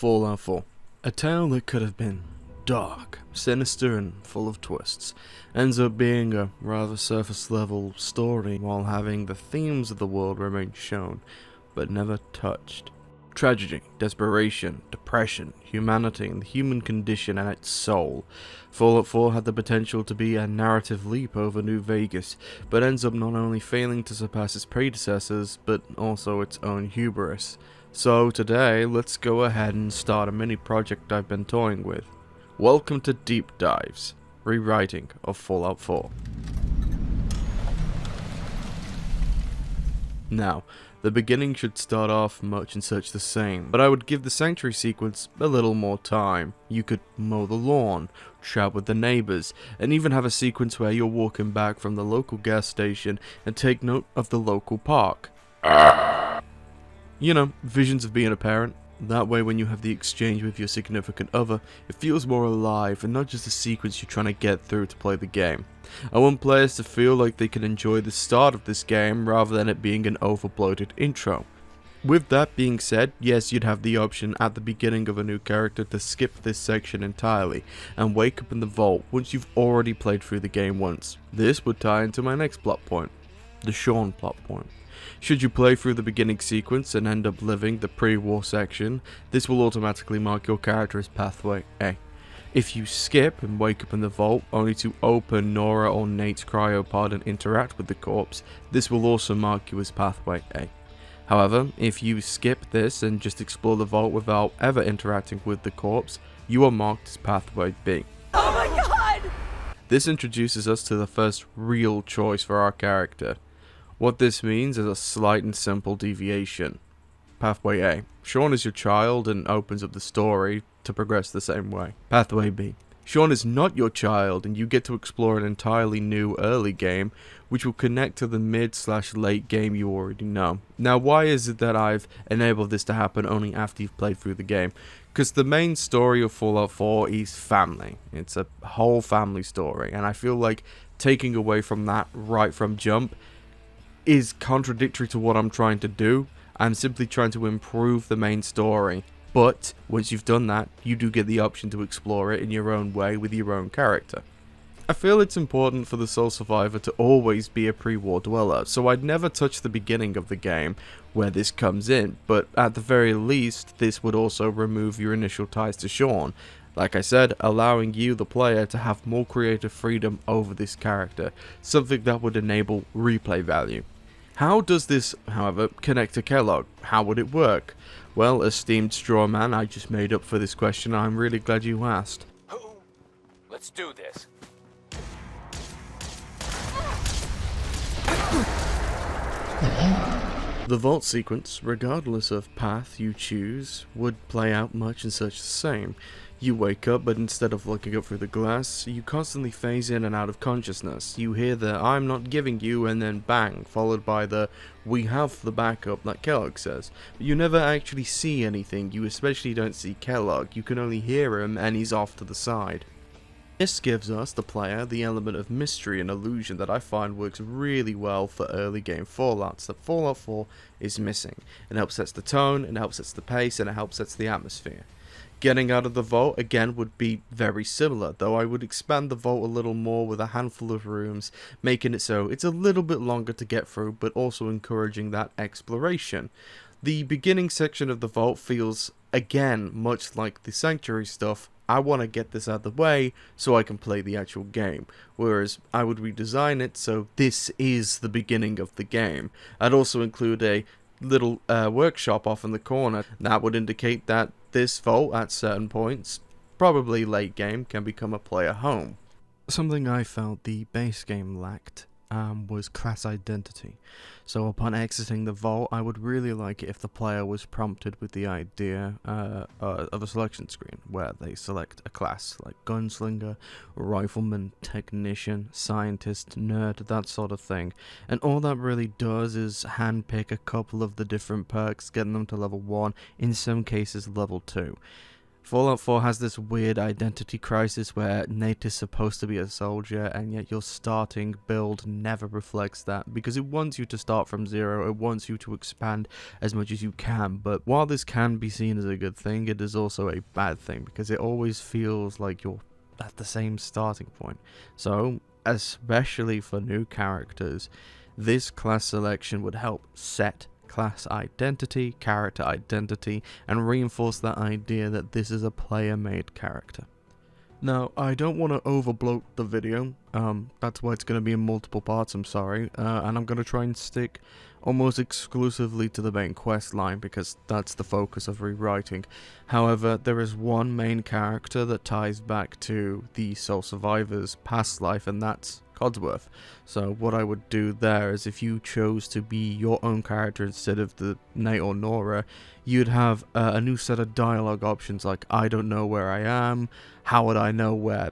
Fallout 4. A tale that could have been dark, sinister and full of twists, ends up being a rather surface level story while having the themes of the world remain shown, but never touched. Tragedy, desperation, depression, humanity and the human condition and its soul. Fallout 4 had the potential to be a narrative leap over New Vegas, but ends up not only failing to surpass its predecessors, but also its own hubris. So today, let's go ahead and start a mini project I've been toying with. Welcome to Deep Dives, rewriting of Fallout 4. Now, the beginning should start off much and such the same, but I would give the sanctuary sequence a little more time. You could mow the lawn, chat with the neighbors, and even have a sequence where you're walking back from the local gas station and take note of the local park. You know, visions of being a parent. That way when you have the exchange with your significant other, it feels more alive and not just a sequence you're trying to get through to play the game. I want players to feel like they can enjoy the start of this game rather than it being an overbloated intro. With that being said, yes, you'd have the option at the beginning of a new character to skip this section entirely and wake up in the vault once you've already played through the game once. This would tie into my next plot point, the Sean plot point. Should you play through the beginning sequence and end up living the pre-war section, this will automatically mark your character as Pathway A. If you skip and wake up in the vault only to open Nora or Nate's cryopod and interact with the corpse, this will also mark you as Pathway A. However, if you skip this and just explore the vault without ever interacting with the corpse, you are marked as Pathway B. Oh my god! This introduces us to the first real choice for our character. What this means is a slight and simple deviation. Pathway A. Sean is your child and opens up the story to progress the same way. Pathway B. Sean is not your child and you get to explore an entirely new early game which will connect to the mid/late game you already know. Now why is it that I've enabled this to happen only after you've played through the game? Because the main story of Fallout 4 is family. It's a whole family story and I feel like taking away from that right from jump is contradictory to what I'm trying to do. I'm simply trying to improve the main story, but once you've done that, you do get the option to explore it in your own way with your own character. I feel it's important for the sole survivor to always be a pre-war dweller, so I'd never touch the beginning of the game where this comes in, but at the very least, this would also remove your initial ties to Sean. Like I said, allowing you, the player, to have more creative freedom over this character, something that would enable replay value. How does this, however, connect to Kellogg? How would it work? Well, esteemed straw man, I just made up for this question and I'm really glad you asked. Let's do this. The vault sequence, regardless of path you choose, would play out much and such the same. You wake up, but instead of looking up through the glass, you constantly phase in and out of consciousness. You hear the "I'm not giving you" and then bang, followed by the "we have the backup" that Kellogg says. But you never actually see anything, you especially don't see Kellogg, you can only hear him and he's off to the side. This gives us, the player, the element of mystery and illusion that I find works really well for early game Fallouts that Fallout 4 is missing. It helps sets the tone, it helps sets the pace, and it helps sets the atmosphere. Getting out of the vault again would be very similar, though I would expand the vault a little more with a handful of rooms, making it so it's a little bit longer to get through, but also encouraging that exploration. The beginning section of the vault feels, again, much like the sanctuary stuff. I want to get this out of the way so I can play the actual game, whereas I would redesign it so this is the beginning of the game. I'd also include a little workshop off in the corner that would indicate that this vault at certain points, probably late game, can become a player home. Something I felt the base game lacked was class identity. So upon exiting the vault, I would really like it if the player was prompted with the idea of a selection screen where they select a class like gunslinger, rifleman, technician, scientist, nerd, that sort of thing. And all that really does is handpick a couple of the different perks, getting them to level 1, in some cases level 2. Fallout 4 has this weird identity crisis where Nate is supposed to be a soldier, and yet your starting build never reflects that, because it wants you to start from zero, it wants you to expand as much as you can. But while this can be seen as a good thing, it is also a bad thing, because it always feels like you're at the same starting point. So, especially for new characters, this class selection would help set class identity, character identity, and reinforce that idea that this is a player-made character. Now, I don't want to overbloat the video, that's why it's going to be in multiple parts, I'm sorry, and I'm going to try and stick almost exclusively to the main quest line, because that's the focus of rewriting. However, there is one main character that ties back to the Soul Survivor's past life, and that's Codsworth. So what I would do there is, if you chose to be your own character instead of the Nate or Nora, you'd have a new set of dialogue options like, I don't know where I am, how would I know where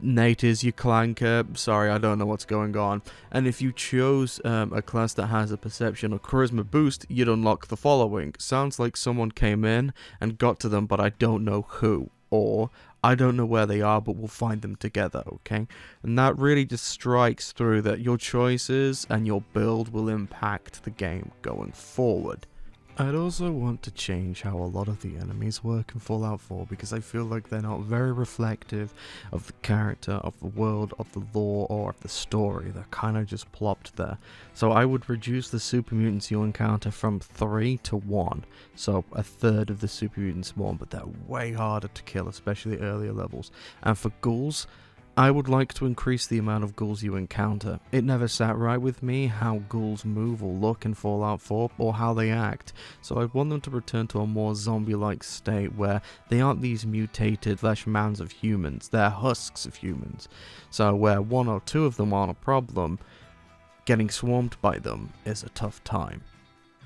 Nate is, you clanker, sorry I don't know what's going on. And if you chose a class that has a perception or charisma boost, you'd unlock the following: sounds like someone came in and got to them but I don't know who, or I don't know where they are, but we'll find them together, okay? And that really just strikes through that your choices and your build will impact the game going forward. I'd also want to change how a lot of the enemies work in Fallout 4, because I feel like they're not very reflective of the character, of the world, of the lore, or of the story. They're kind of just plopped there. So I would reduce the super mutants you encounter from 3 to 1. So a third of the super mutants spawn, but they're way harder to kill, especially earlier levels. And for ghouls, I would like to increase the amount of ghouls you encounter. It never sat right with me how ghouls move or look in Fallout 4, or how they act, so I want them to return to a more zombie-like state where they aren't these mutated flesh mounds of humans, they're husks of humans. So where 1 or 2 of them aren't a problem, getting swarmed by them is a tough time.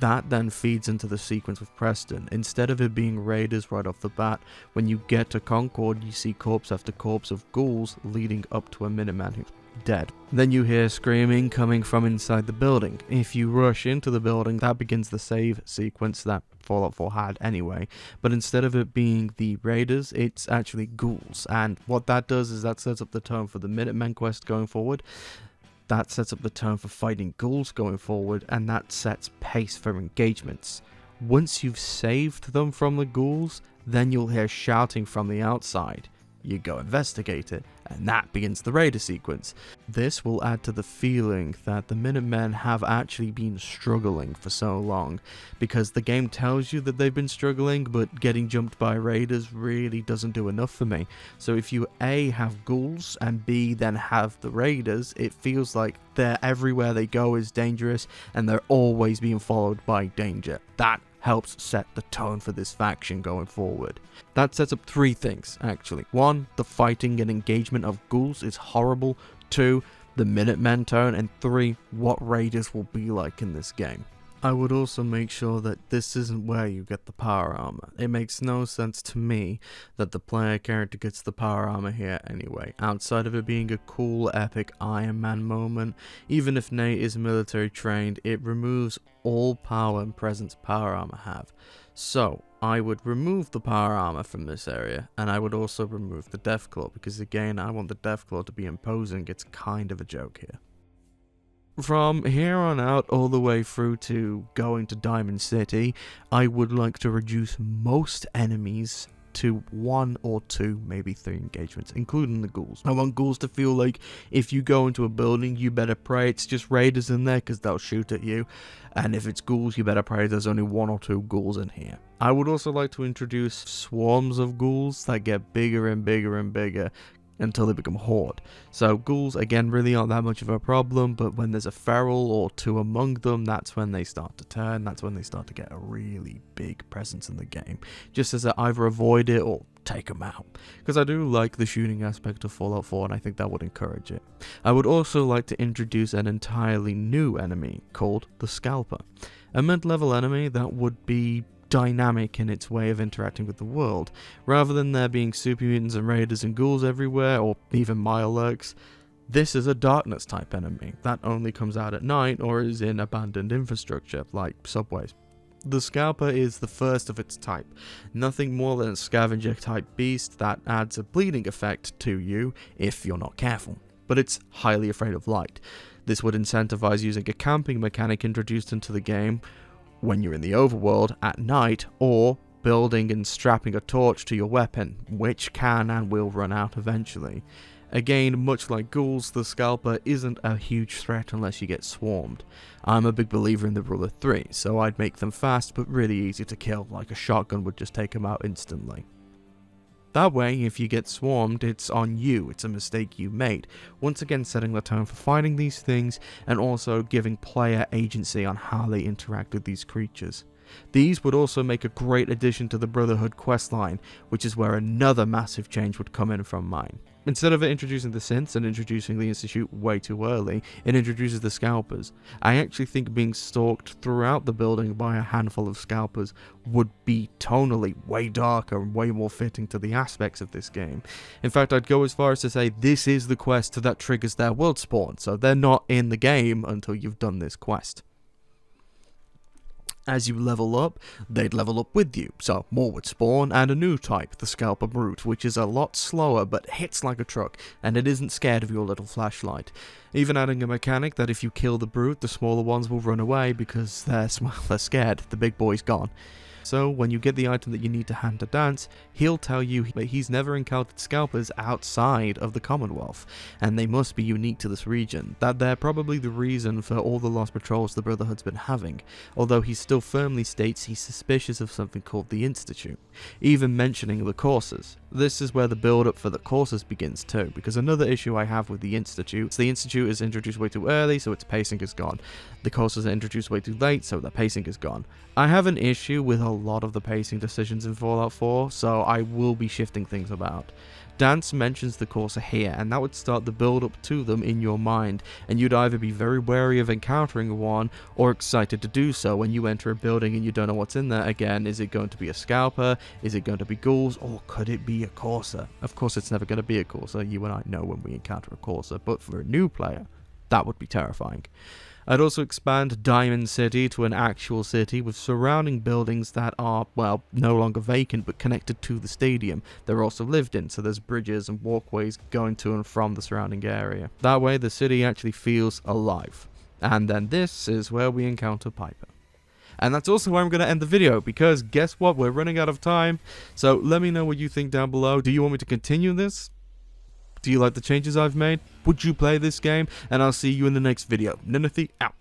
That then feeds into the sequence with Preston. Instead of it being raiders right off the bat, when you get to Concord, you see corpse after corpse of ghouls leading up to a Minuteman who's dead. Then you hear screaming coming from inside the building. If you rush into the building, that begins the save sequence that Fallout 4 had anyway, but instead of it being the raiders, it's actually ghouls, and what that does is that sets up the tone for the Minutemen quest going forward. That sets up the tone for fighting ghouls going forward, and that sets pace for engagements. Once you've saved them from the ghouls, then you'll hear shouting from the outside. You go investigate it, and that begins the raider sequence. This will add to the feeling that the Minutemen have actually been struggling for so long, because the game tells you that they've been struggling, but getting jumped by raiders really doesn't do enough for me. So if you A, have ghouls, and B, then have the raiders, it feels like they're everywhere they go is dangerous, and they're always being followed by danger. That helps set the tone for this faction going forward. That sets up 3 things, actually. 1, the fighting and engagement of ghouls is horrible. 2, the Minutemen tone. And 3, what raiders will be like in this game. I would also make sure that this isn't where you get the power armor. It makes no sense to me that the player character gets the power armor here anyway, outside of it being a cool epic Iron Man moment. Even if Nate is military trained, it removes all power and presence power armor have. So I would remove the power armor from this area, and I would also remove the Deathclaw, because again, I want the Deathclaw to be imposing. It's kind of a joke here. From here on out, all the way through to going to Diamond City, I would like to reduce most enemies to 1 or 2, maybe 3 engagements, including the ghouls. I want ghouls to feel like if you go into a building, you better pray it's just raiders in there, because they'll shoot at you. And if it's ghouls, you better pray there's only 1 or 2 ghouls in here. I would also like to introduce swarms of ghouls that get bigger and bigger and bigger, until they become horde. So ghouls, again, really aren't that much of a problem, but when there's a feral or 2 among them, that's when they start to turn, that's when they start to get a really big presence in the game, just as I either avoid it or take them out, because I do like the shooting aspect of Fallout 4, and I think that would encourage it. I would also like to introduce an entirely new enemy called the Scalper, a mid-level enemy that would be dynamic in its way of interacting with the world. Rather than there being super mutants and raiders and ghouls everywhere, or even Mirelurks, this is a darkness type enemy that only comes out at night or is in abandoned infrastructure like subways. The scalper is the first of its type, nothing more than a scavenger type beast that adds a bleeding effect to you if you're not careful, but it's highly afraid of light. This would incentivize using a camping mechanic introduced into the game when you're in the overworld at night, or building and strapping a torch to your weapon, which can and will run out eventually. Again, much like ghouls, the scalper isn't a huge threat unless you get swarmed. I'm a big believer in the rule of 3, so I'd make them fast but really easy to kill, like a shotgun would just take them out instantly. That way, if you get swarmed, it's on you, it's a mistake you made, once again setting the tone for fighting these things and also giving player agency on how they interact with these creatures. These would also make a great addition to the Brotherhood questline, which is where another massive change would come in from mine. Instead of it introducing the synths and introducing the Institute way too early, it introduces the scalpers. I actually think being stalked throughout the building by a handful of scalpers would be tonally way darker and way more fitting to the aspects of this game. In fact, I'd go as far as to say this is the quest that triggers their world spawn, so they're not in the game until you've done this quest. As you level up, they'd level up with you, so more would spawn, and a new type, the Scalper Brute, which is a lot slower but hits like a truck, and it isn't scared of your little flashlight. Even adding a mechanic that if you kill the Brute, the smaller ones will run away because they're scared, the big boy's gone. So when you get the item that you need to hand to Dance, he'll tell you that he's never encountered scalpers outside of the Commonwealth, and they must be unique to this region, that they're probably the reason for all the lost patrols the Brotherhood's been having, although he still firmly states he's suspicious of something called the Institute, even mentioning the courses. This is where the build-up for the courses begins too, because another issue I have with the Institute is introduced way too early, so its pacing is gone. The courses are introduced way too late, so their pacing is gone. I have an issue with a lot of the pacing decisions in Fallout 4, so I will be shifting things about. Dance mentions the Courser here, and that would start the build-up to them in your mind, and you'd either be very wary of encountering one, or excited to do so when you enter a building and you don't know what's in there again. Is it going to be a scalper? Is it going to be ghouls? Or could it be a Courser? Of course it's never going to be a Courser, you and I know when we encounter a Courser, but for a new player, that would be terrifying. I'd also expand Diamond City to an actual city with surrounding buildings that are, well, no longer vacant but connected to the stadium. They're also lived in, so there's bridges and walkways going to and from the surrounding area. That way the city actually feels alive. And then this is where we encounter Piper. And that's also where I'm going to end the video, because guess what, we're running out of time. So let me know what you think down below. Do you want me to continue this? Do you like the changes I've made? Would you play this game? And I'll see you in the next video. Ninethie out.